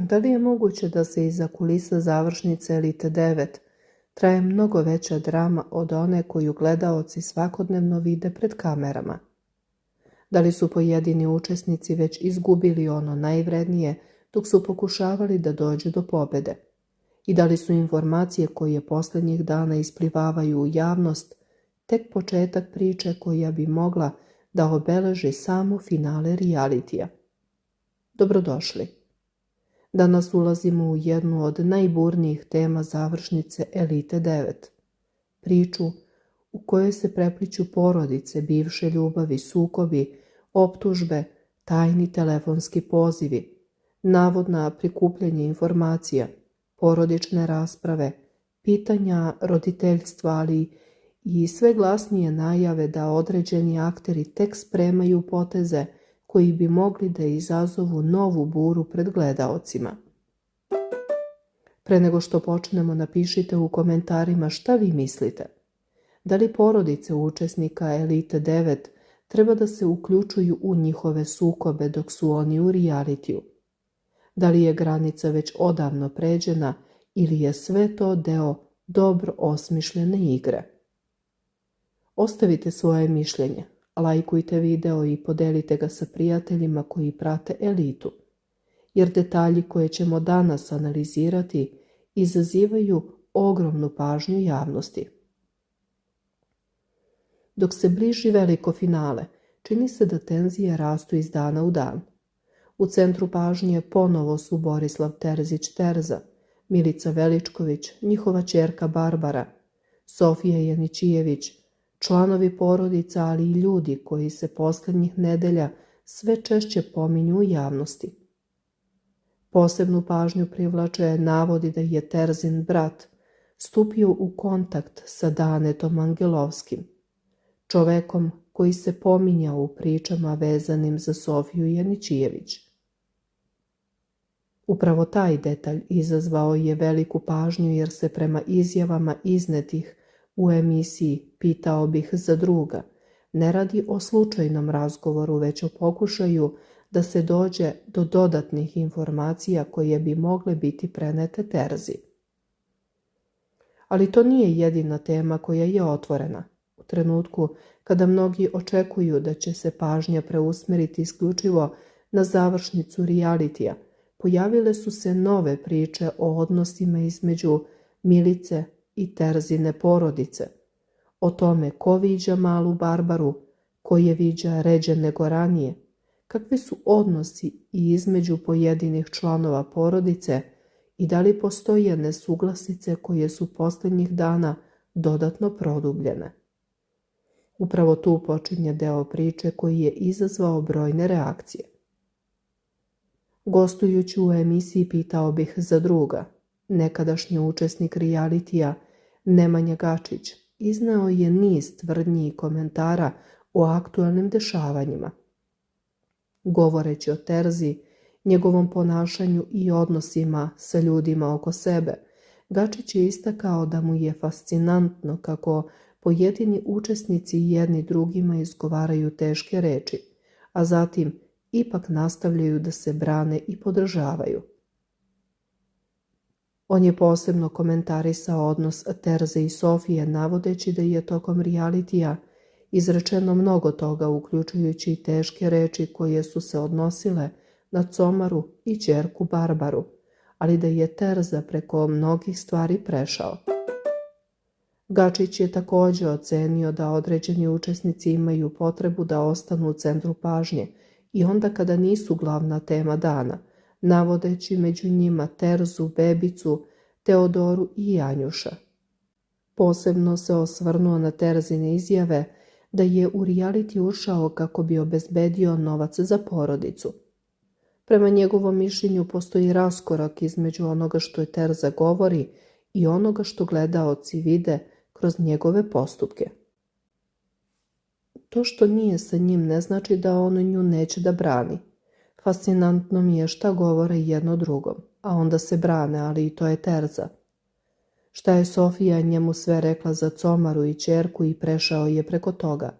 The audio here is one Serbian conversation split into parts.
da li je moguće da se iza kulisa završnice Elite 9 traje mnogo veća drama od one koju gledaoci svakodnevno vide pred kamerama? Da li su pojedini učesnici već izgubili ono najvrednije dok su pokušavali da dođu do pobede? I da li su informacije koje posljednjih dana isplivavaju u javnost tek početak priče koja bi mogla da obeleži samo finale realitija? Dobrodošli. Danas ulazimo u jednu od najburnijih tema završnice Elite 9. Priču u kojoj se prepliću porodice, bivše ljubavi, sukobi, optužbe, tajni telefonski pozivi, navodna prikupljanje informacija, porodične rasprave, pitanja roditeljstva, ali i sve glasnije najave da određeni akteri tek spremaju poteze koji bi mogli da izazovu novu buru pred gledaocima. Pre nego što počnemo, napišite u komentarima šta vi mislite. Da li porodice učesnika Elite 9 treba da se uključuju u njihove sukobe dok su oni u realitiju? Da li je granica već odavno pređena ili je sve to deo dobro osmišljene igre? Ostavite svoje mišljenje, lajkujte video i podelite ga sa prijateljima koji prate Elitu, jer detalji koje ćemo danas analizirati izazivaju ogromnu pažnju javnosti. Dok se bliži veliko finale, čini se da tenzije rastu iz dana u dan. U centru pažnje ponovo su Borislav Terzić-Terza, Milica Veličković, njihova ćerka Barbara, Sofija Janićijević, članovi porodica, ali i ljudi koji se posljednjih nedelja sve češće pominju u javnosti. Posebnu pažnju privlače navodi da je Terzin brat stupio u kontakt sa Danetom Angelovskim, čovekom koji se pominjao u pričama vezanim za Sofiju Janićijević. Upravo taj detalj izazvao je veliku pažnju jer se prema izjavama iznetih u emisiji Pitao bih za druga ne radi o slučajnom razgovoru, već o pokušaju da se dođe do dodatnih informacija koje bi mogle biti prenete Terzi. Ali to nije jedina tema koja je otvorena. U trenutku kada mnogi očekuju da će se pažnja preusmeriti isključivo na završnicu realitija, pojavile su se nove priče o odnosima između Milice i Terzine porodice, o tome ko viđa malu Barbaru, ko je viđa ređe nego ranije, kakvi su odnosi i između pojedinih članova porodice i da li postoje nesuglasice koje su posljednjih dana dodatno produbljene. Upravo tu počinje deo priče koji je izazvao brojne reakcije. Gostujući u emisiji Pitao bih za druga, nekadašnji učesnik realitija Nemanja Gačić izneo je niz tvrdnji i komentara o aktualnim dešavanjima. Govoreći o Terzi, njegovom ponašanju i odnosima sa ljudima oko sebe, Gačić je istakao da mu je fascinantno kako pojedini učesnici jedni drugima izgovaraju teške reči, a zatim ipak nastavljaju da se brane i podržavaju. On je posebno komentarisao odnos Terze i Sofije, navodeći da je tokom realitija izrečeno mnogo toga, uključujući i teške reči koje su se odnosile na Comaru i ćerku Barbaru, ali da je Terza preko mnogih stvari prešao. Gačić je također ocenio da određeni učesnici imaju potrebu da ostanu u centru pažnje i onda kada nisu glavna tema dana, navodeći među njima Terzu, Bebicu, Teodoru i Janjuša. Posebno se osvrnuo na Terzine izjave da je u reality ušao kako bi obezbedio novac za porodicu. Prema njegovom mišljenju postoji raskorak između onoga što je Terza govori i onoga što gledaoci vide kroz njegove postupke. To što nije sa njim ne znači da on nju neće da brani. Fascinantno mi je šta govore jedno drugom, a onda se brane, ali i to je Terza. Šta je Sofija njemu sve rekla za Comaru i ćerku i prešao je preko toga.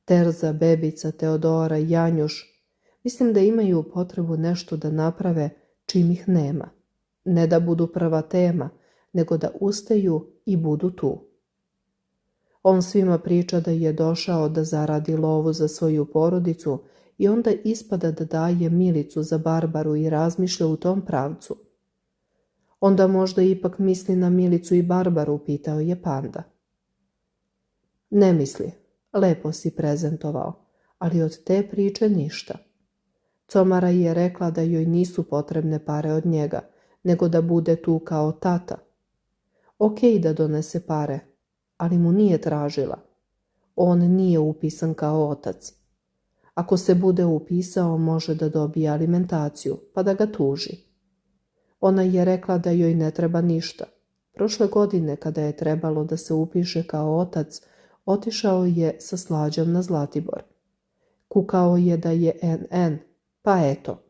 Terza, Bebica, Teodora, Janjuš, mislim da imaju potrebu nešto da naprave čim ih nema. Ne da budu prva tema, nego da ustaju i budu tu. On svima priča da je došao da zaradi lovu za svoju porodicu i onda ispada da daje milicu za Barbaru i razmišlja u tom pravcu. Onda možda ipak misli na Milicu i Barbaru, pitao je Panda. Ne misli, lepo si prezentovao, ali od te priče ništa. Comara je rekla da joj nisu potrebne pare od njega, nego da bude tu kao tata. Okej da donese pare, ali mu nije tražila. On nije upisan kao otac. Ako se bude upisao, može da dobije alimentaciju, pa da ga tuži. Ona je rekla da joj ne treba ništa. Prošle godine, kada je trebalo da se upiše kao otac, otišao je sa Slađom na Zlatibor. Kukao je da je NN, pa eto.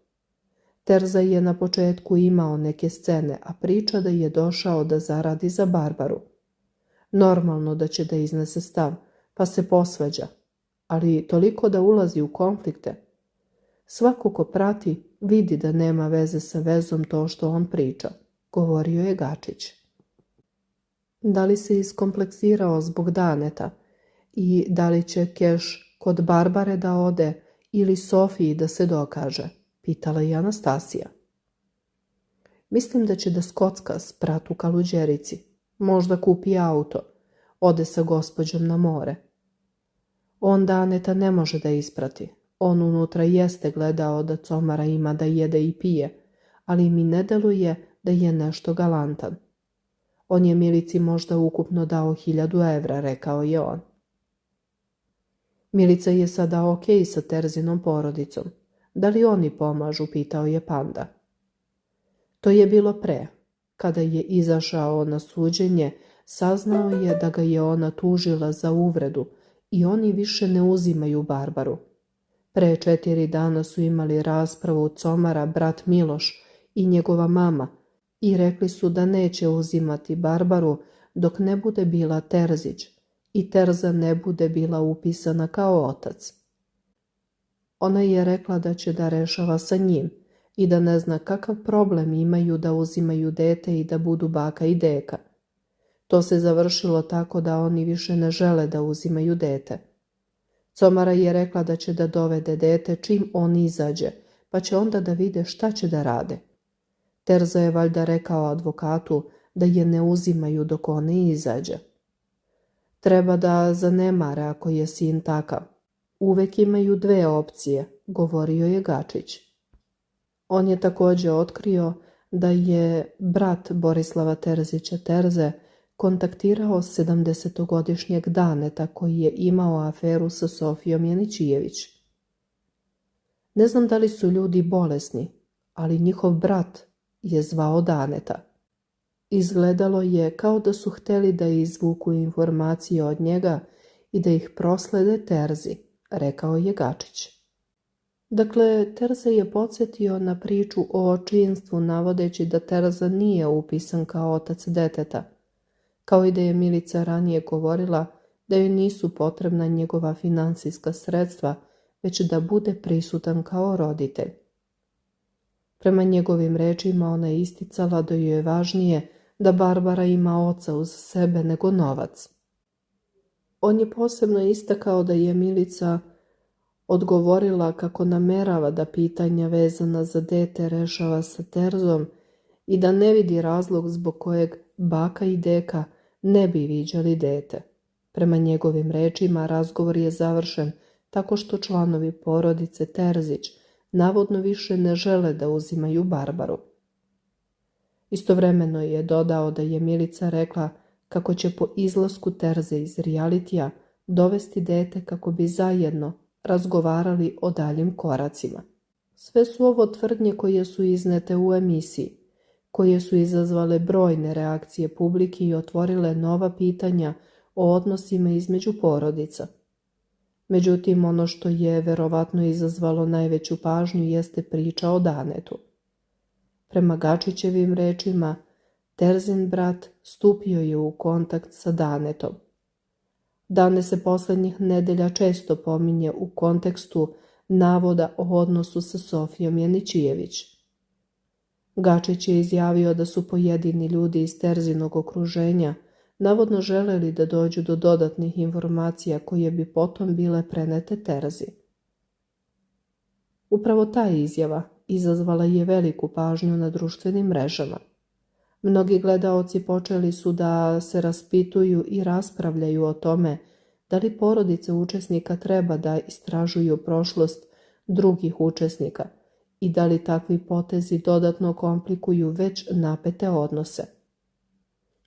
Terza je na početku imao neke scene, a priča da je došao da zaradi za Barbaru. Normalno da će da iznese stav, pa se posvađa, ali toliko da ulazi u konflikte. Svako ko prati vidi da nema veze sa vezom to što on priča, govorio je Gačić. Da li se iskompleksirao zbog Daneta i da li će Keš kod Barbare da ode ili Sofiji da se dokaže, pitala je Anastasija. Mislim da će da skocka sprat u Kaluđerici, možda kupi auto, ode sa gospođom na more. On Daneta ne može da isprati. On unutra jeste gledao da Comara ima da jede i pije, ali mi ne deluje da je nešto galantan. On je Milici možda ukupno dao 1000 evra, rekao je on. Milica je sada okej sa Terzinom porodicom. Da li oni pomažu, pitao je Panda. To je bilo pre. Kada je izašao na suđenje, saznao je da ga je ona tužila za uvredu i oni više ne uzimaju Barbaru. Pre 4 dana su imali raspravu Comara, brat Miloš i njegova mama i rekli su da neće uzimati Barbaru dok ne bude bila Terzić i Terza ne bude bila upisana kao otac. Ona je rekla da će da rešava sa njim i da ne zna kakav problem imaju da uzimaju dete i da budu baka i deka. To se završilo tako da oni više ne žele da uzimaju dete. Comara je rekla da će da dovede dete čim on izađe, pa će onda da vide šta će da rade. Terza je valjda rekao advokatu da je ne uzimaju dok on ne izađe. Treba da zanemare ako je sin takav. Uvek imaju 2 opcije, govorio je Gačić. On je također otkrio da je brat Borislava Terzića Terze kontaktirao 70-godišnjeg Daneta koji je imao aferu sa Sofijom Janićijević. Ne znam da li su ljudi bolesni, ali njihov brat je zvao Daneta. Izgledalo je kao da su hteli da izvuku informacije od njega i da ih proslede Terzi, rekao je Gačić. Dakle, Terza je podsjetio na priču o očinstvu navodeći da Terza nije upisan kao otac deteta, kao i da je Milica ranije govorila da joj nisu potrebna njegova finansijska sredstva, već da bude prisutan kao roditelj. Prema njegovim rečima ona je isticala da joj je važnije da Barbara ima oca uz sebe nego novac. On je posebno istakao da je Milica odgovorila kako namerava da pitanja vezana za dete rešava sa Terzom i da ne vidi razlog zbog kojeg baka i deka ne bi viđali dete. Prema njegovim rečima razgovor je završen tako što članovi porodice Terzić navodno više ne žele da uzimaju Barbaru. Istovremeno je dodao da je Milica rekla kako će po izlasku Terze iz realitija dovesti dete kako bi zajedno razgovarali o daljim koracima. Sve su ovo tvrdnje koje su iznete u emisiji, koje su izazvale brojne reakcije publike i otvorile nova pitanja o odnosima između porodica. Međutim, ono što je verovatno izazvalo najveću pažnju jeste priča o Danetu. Prema Gačićevim rečima, Terzin brat stupio je u kontakt sa Danetom. Dane se posljednjih nedelja često pominje u kontekstu navoda o odnosu sa Sofijom Janićijević. Gačić je izjavio da su pojedini ljudi iz Terzinog okruženja navodno želeli da dođu do dodatnih informacija koje bi potom bile prenete Terzi. Upravo ta izjava izazvala je veliku pažnju na društvenim mrežama. Mnogi gledaoci počeli su da se raspituju i raspravljaju o tome da li porodice učesnika treba da istražuju prošlost drugih učesnika i da li takvi potezi dodatno komplikuju već napete odnose.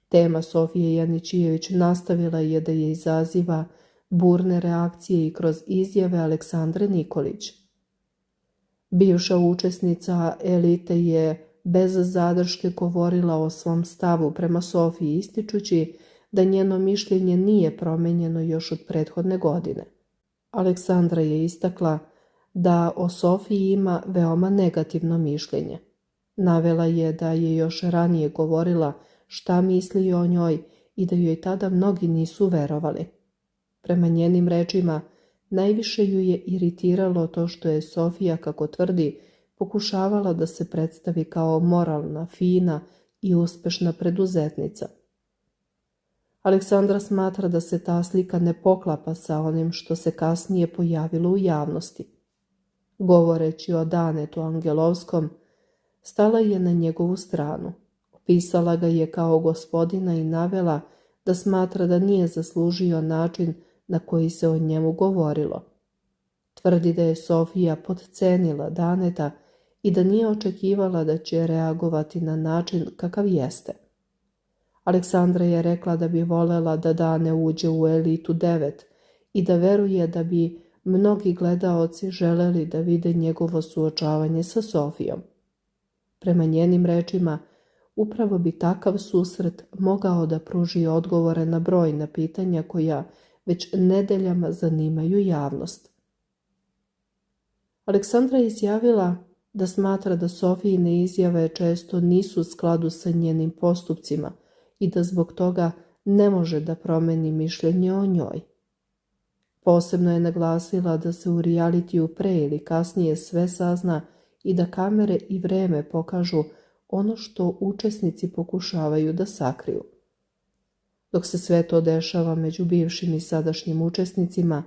Tema Sofije Janićijević nastavila je da je izaziva burne reakcije i kroz izjave Aleksandre Nikolić. Bivša učesnica Elite je bez zadrške govorila o svom stavu prema Sofiji, ističući da njeno mišljenje nije promenjeno još od prethodne godine. Aleksandra je istakla da o Sofiji ima veoma negativno mišljenje. Navela je da je još ranije govorila šta misli o njoj i da joj tada mnogi nisu verovali. Prema njenim rečima, najviše ju je iritiralo to što je Sofija, kako tvrdi, pokušavala da se predstavi kao moralna, fina i uspešna preduzetnica. Aleksandra smatra da se ta slika ne poklapa sa onim što se kasnije pojavilo u javnosti. Govoreći o Danetu Angelovskom, stala je na njegovu stranu. Opisala ga je kao gospodina i navela da smatra da nije zaslužio način na koji se o njemu govorilo. Tvrdi da je Sofija potcenila Daneta i da nije očekivala da će reagovati na način kakav jeste. Aleksandra je rekla da bi volela da Dane uđe u Elitu 9 i da veruje da bi mnogi gledaoci želeli da vide njegovo suočavanje sa Sofijom. Prema njenim rečima, upravo bi takav susret mogao da pruži odgovore na brojna pitanja koja već nedeljama zanimaju javnost. Aleksandra je izjavila da smatra da Sofijine izjave često nisu u skladu sa njenim postupcima i da zbog toga ne može da promeni mišljenje o njoj. Posebno je naglasila da se u realitiju pre ili kasnije sve sazna i da kamere i vreme pokažu ono što učesnici pokušavaju da sakriju. Dok se sve to dešava među bivšim i sadašnjim učesnicima,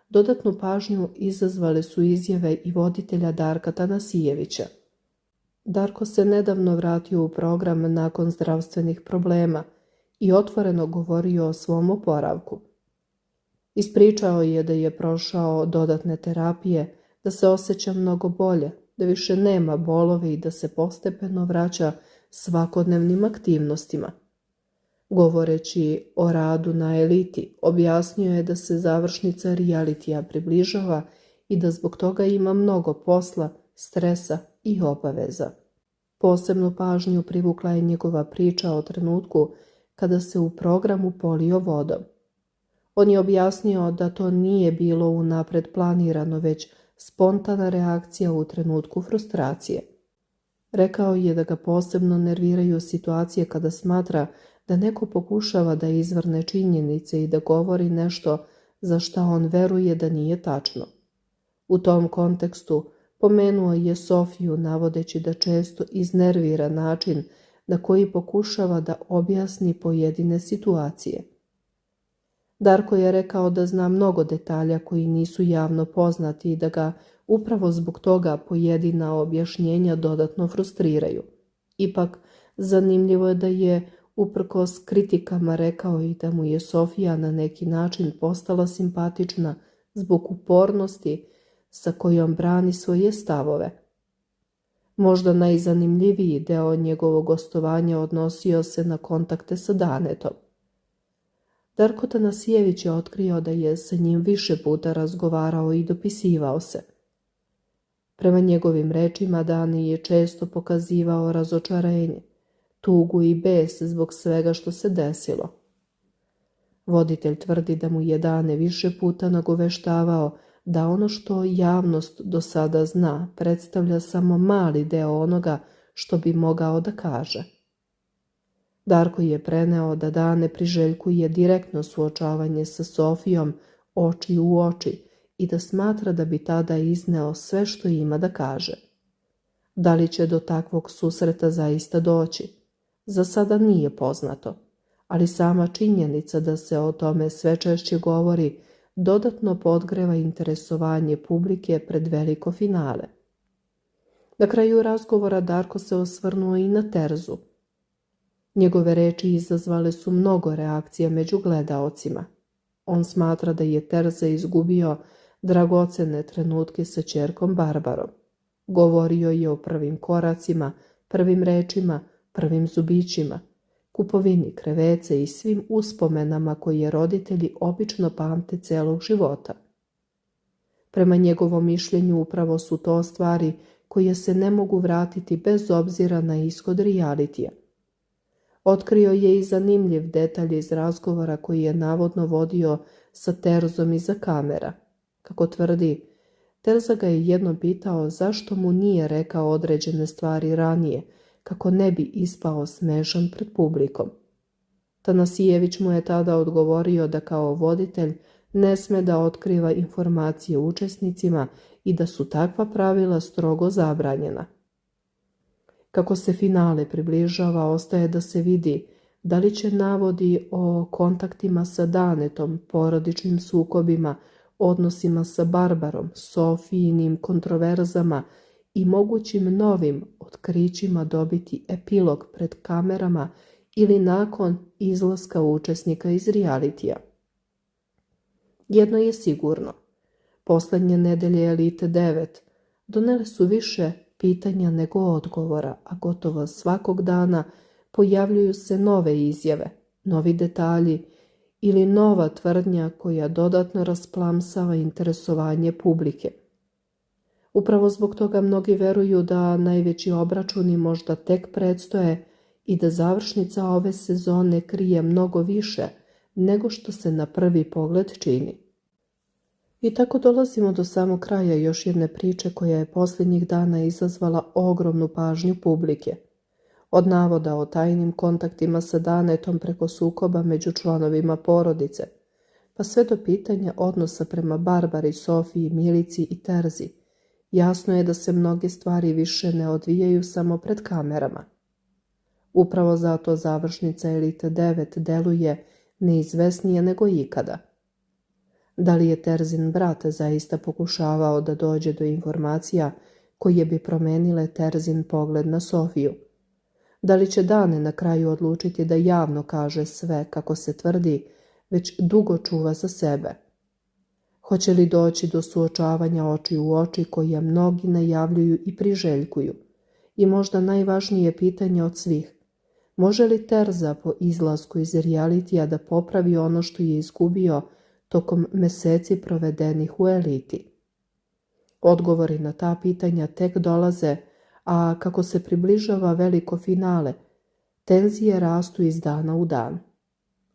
dodatnu pažnju izazvale su izjave i voditelja Darka Tanasijevića. Darko se nedavno vratio u program nakon zdravstvenih problema i otvoreno govorio o svom oporavku. Ispričao je da je prošao dodatne terapije, da se osjeća mnogo bolje, da više nema bolove i da se postepeno vraća svakodnevnim aktivnostima. Govoreći o radu na Eliti, objasnio je da se završnica realitija približava i da zbog toga ima mnogo posla, stresa i obaveza. Posebnu pažnju privukla je njegova priča o trenutku kada se u programu polio vodom. On je objasnio da to nije bilo unapred planirano, već spontana reakcija u trenutku frustracije. Rekao je da ga posebno nerviraju situacije kada smatra da neko pokušava da izvrne činjenice i da govori nešto za šta on veruje da nije tačno. U tom kontekstu pomenuo je Sofiju navodeći da često iznervira način na koji pokušava da objasni pojedine situacije. Darko je rekao da zna mnogo detalja koji nisu javno poznati i da ga upravo zbog toga pojedina objašnjenja dodatno frustriraju. Ipak, zanimljivo je da je uprkos kritikama rekao i da mu je Sofija na neki način postala simpatična zbog upornosti sa kojom brani svoje stavove. Možda najzanimljiviji deo njegovog gostovanja odnosio se na kontakte sa Danetom. Darko Tanasijević je otkrio da je sa njim više puta razgovarao i dopisivao se. Prema njegovim rečima, Dani je često pokazivao razočarenje, tugu i bes zbog svega što se desilo. Voditelj tvrdi da mu je Dane više puta nagoveštavao da ono što javnost do sada zna predstavlja samo mali deo onoga što bi mogao da kaže. Darko je preneo da Dane priželjkuje direktno suočavanje sa Sofijom oči u oči i da smatra da bi tada izneo sve što ima da kaže. Da li će do takvog susreta zaista doći? Za sada nije poznato, ali sama činjenica da se o tome sve češće govori dodatno podgreva interesovanje publike pred veliko finale. Na kraju razgovora Darko se osvrnuo i na Terzu. Njegove reči izazvale su mnogo reakcija među gledaocima. On smatra da je Terza izgubio dragocene trenutke sa ćerkom Barbarom. Govorio je o prvim koracima, prvim rečima, prvim zubićima, kupovini krevece i svim uspomenama koje roditelji obično pamte celog života. Prema njegovom mišljenju upravo su to stvari koje se ne mogu vratiti bez obzira na ishod realitija. Otkrio je i zanimljiv detalj iz razgovora koji je navodno vodio sa Terzom iza kamera. Kako tvrdi, Terza ga je jednom pitao zašto mu nije rekao određene stvari ranije, kako ne bi ispao smešan pred publikom. Tanasijević mu je tada odgovorio da kao voditelj ne sme da otkriva informacije učesnicima i da su takva pravila strogo zabranjena. Kako se finale približava, ostaje da se vidi da li će navodi o kontaktima sa Danetom, porodičnim sukobima, odnosima sa Barbarom, Sofijinim kontroverzama i mogućim novim otkrićima dobiti epilog pred kamerama ili nakon izlaska učesnika iz realitija. Jedno je sigurno, poslednje nedelje Elite 9 donele su više pitanja nego odgovora, a gotovo svakog dana pojavljuju se nove izjave, novi detalji ili nova tvrdnja koja dodatno rasplamsava interesovanje publike. Upravo zbog toga mnogi veruju da najveći obračuni možda tek predstoje i da završnica ove sezone krije mnogo više nego što se na prvi pogled čini. I tako dolazimo do samog kraja još jedne priče koja je posljednjih dana izazvala ogromnu pažnju publike. Od navoda o tajnim kontaktima sa Danetom preko sukoba među članovima porodice, pa sve do pitanja odnosa prema Barbari, Sofiji, Milici i Terzi. Jasno je da se mnoge stvari više ne odvijaju samo pred kamerama. Upravo zato završnica Elite 9 deluje neizvesnije nego ikada. Da li je Terzin brat zaista pokušavao da dođe do informacija koje bi promenile Terzin pogled na Sofiju? Da li će Dane na kraju odlučiti da javno kaže sve, kako se tvrdi, već dugo čuva za sebe? Hoće li doći do suočavanja oči u oči koje mnogi najavljuju i priželjkuju? I možda najvažnije pitanje od svih, može li Terza po izlasku iz realitija da popravi ono što je izgubio tokom meseci provedenih u eliti? Odgovori na ta pitanja tek dolaze, a kako se približava veliko finale, tenzije rastu iz dana u dan.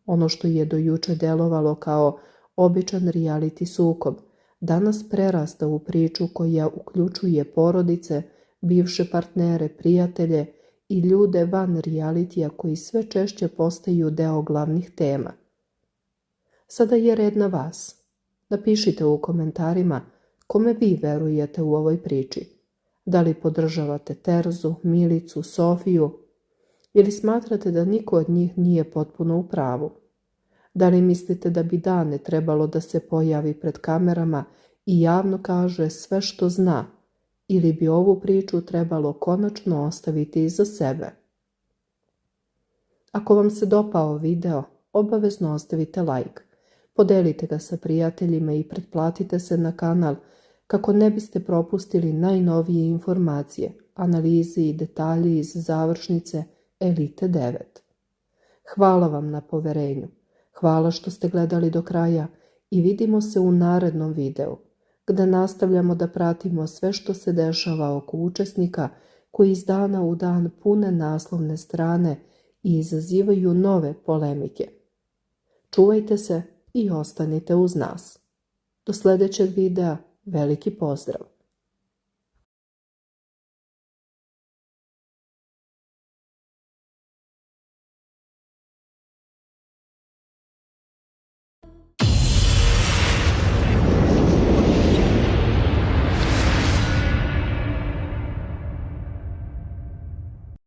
Ono što je do juče delovalo kao običan reality sukob, danas prerasta u priču koja uključuje porodice, bivše partnere, prijatelje i ljude van realitija koji sve češće postaju deo glavnih tema. Sada je red na vas. Napišite u komentarima kome vi verujete u ovoj priči. Da li podržavate Terzu, Milicu, Sofiju ili smatrate da niko od njih nije potpuno u pravu? Da li mislite da bi Dane trebalo da se pojavi pred kamerama i javno kaže sve što zna ili bi ovu priču trebalo konačno ostaviti iza sebe? Ako vam se dopao video, obavezno ostavite like, podelite ga sa prijateljima i pretplatite se na kanal kako ne biste propustili najnovije informacije, analize i detalje iz završnice Elite 9. Hvala vam na poverenju, hvala što ste gledali do kraja i vidimo se u narednom videu, gde nastavljamo da pratimo sve što se dešava oko učesnika koji iz dana u dan pune naslovne strane i izazivaju nove polemike. Čuvajte se i ostanite uz nas. Do sljedećeg videa, veliki pozdrav!